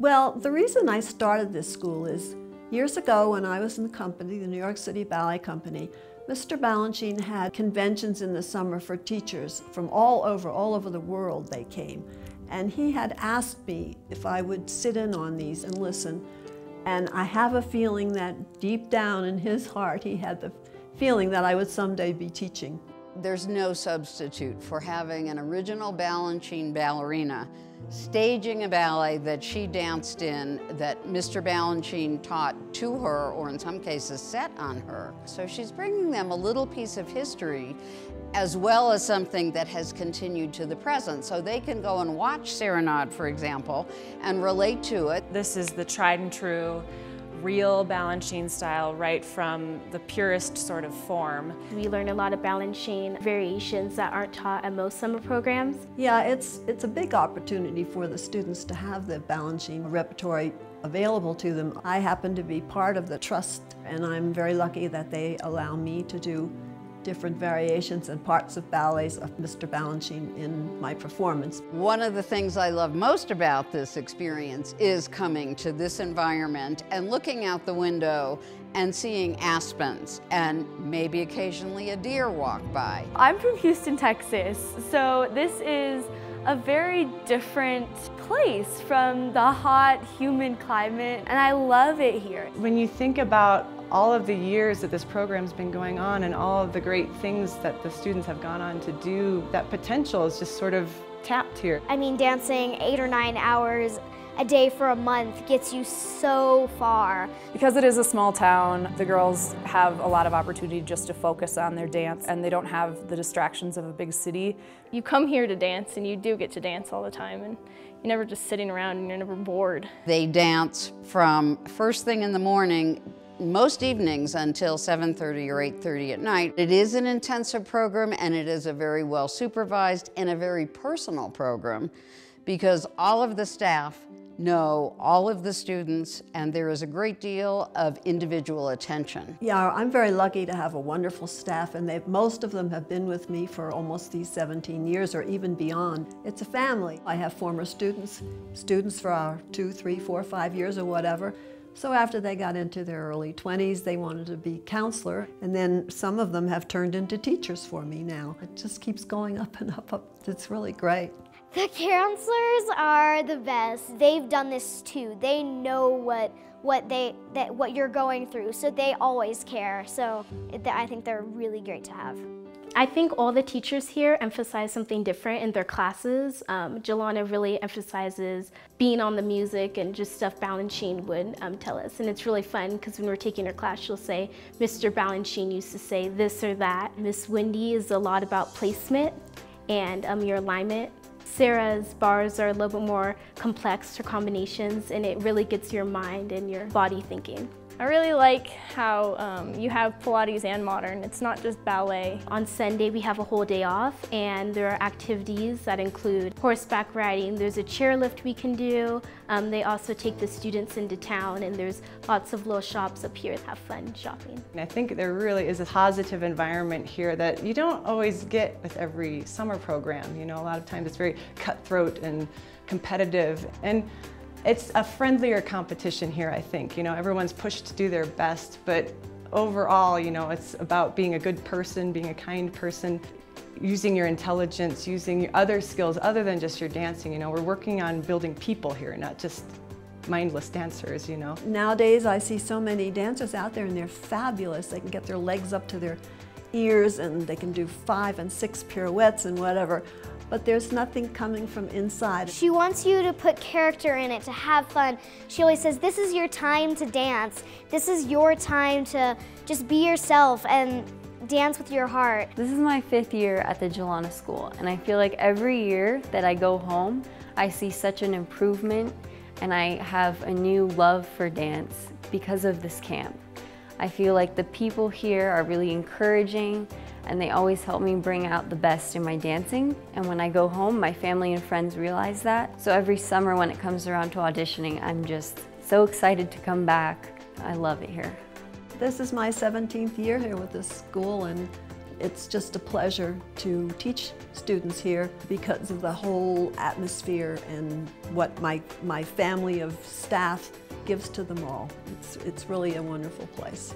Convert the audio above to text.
Well, the reason I started this school is years ago when I was in the company, the New York City Ballet Company, Mr. Balanchine had conventions in the summer for teachers from all over the world they came. And he had asked me if I would sit in on these and listen. And I have a feeling that deep down in his heart, he had the feeling that I would someday be teaching. There's no substitute for having an original Balanchine ballerina staging a ballet that she danced in, that Mr. Balanchine taught to her, or in some cases set on her. So she's bringing them a little piece of history as well as something that has continued to the present. So they can go and watch Serenade, for example, and relate to it. This is the tried and true real Balanchine style, right from the purest sort of form. We learn a lot of Balanchine variations that aren't taught at most summer programs. Yeah, it's a big opportunity for the students to have the Balanchine repertoire available to them. I happen to be part of the trust, and I'm very lucky that they allow me to do different variations and parts of ballets of Mr. Balanchine in my performance. One of the things I love most about this experience is coming to this environment and looking out the window and seeing aspens and maybe occasionally a deer walk by. I'm from Houston, Texas, so this is a very different place from the hot, humid climate, and I love it here. When you think about all of the years that this program's been going on and all of the great things that the students have gone on to do, that potential is just sort of tapped here. I mean, dancing 8 or 9 hours a day for a month gets you so far. Because it is a small town, the girls have a lot of opportunity just to focus on their dance, and they don't have the distractions of a big city. You come here to dance, and you do get to dance all the time, and you're never just sitting around and you're never bored. They dance from first thing in the morning, most evenings until 7:30 or 8:30 at night. It is an intensive program, and it is a very well supervised and a very personal program, because all of the staff know all of the students, and there is a great deal of individual attention. Yeah, I'm very lucky to have a wonderful staff, and most of them have been with me for almost these 17 years or even beyond. It's a family. I have former students for 2, 3, 4, 5 years or whatever. So after they got into their early 20s, they wanted to be counselor, and then some of them have turned into teachers for me now. It just keeps going up and up, up. It's really great. The counselors are the best. They've done this too. They know what you're going through, so they always care. So I think they're really great to have. I think all the teachers here emphasize something different in their classes. Jillana really emphasizes being on the music and just stuff Balanchine would tell us. And it's really fun because when we're taking her class, she'll say, Mr. Balanchine used to say this or that. Miss Wendy is a lot about placement and your alignment. Sarah's bars are a little bit more complex, her combinations, and it really gets your mind and your body thinking. I really like how you have Pilates and modern. It's not just ballet. On Sunday, we have a whole day off, and there are activities that include horseback riding. There's a chairlift we can do. They also take the students into town, and there's lots of little shops up here that have fun shopping. And I think there really is a positive environment here that you don't always get with every summer program. You know, a lot of times it's very cutthroat and competitive. And it's a friendlier competition here, I think. You know, everyone's pushed to do their best, but overall, you know, it's about being a good person, being a kind person, using your intelligence, using your other skills other than just your dancing. You know, we're working on building people here, not just mindless dancers, you know. Nowadays, I see so many dancers out there, and they're fabulous. They can get their legs up to their ears, and they can do 5 and 6 pirouettes and whatever. But there's nothing coming from inside. She wants you to put character in it, to have fun. She always says, this is your time to dance. This is your time to just be yourself and dance with your heart. This is my 5th year at the Jillana School, and I feel like every year that I go home, I see such an improvement, and I have a new love for dance because of this camp. I feel like the people here are really encouraging, and they always help me bring out the best in my dancing. And when I go home, my family and friends realize that. So every summer when it comes around to auditioning, I'm just so excited to come back. I love it here. This is my 17th year here with this school, and It's just a pleasure to teach students here because of the whole atmosphere and what my family of staff gives to them all. It's really a wonderful place.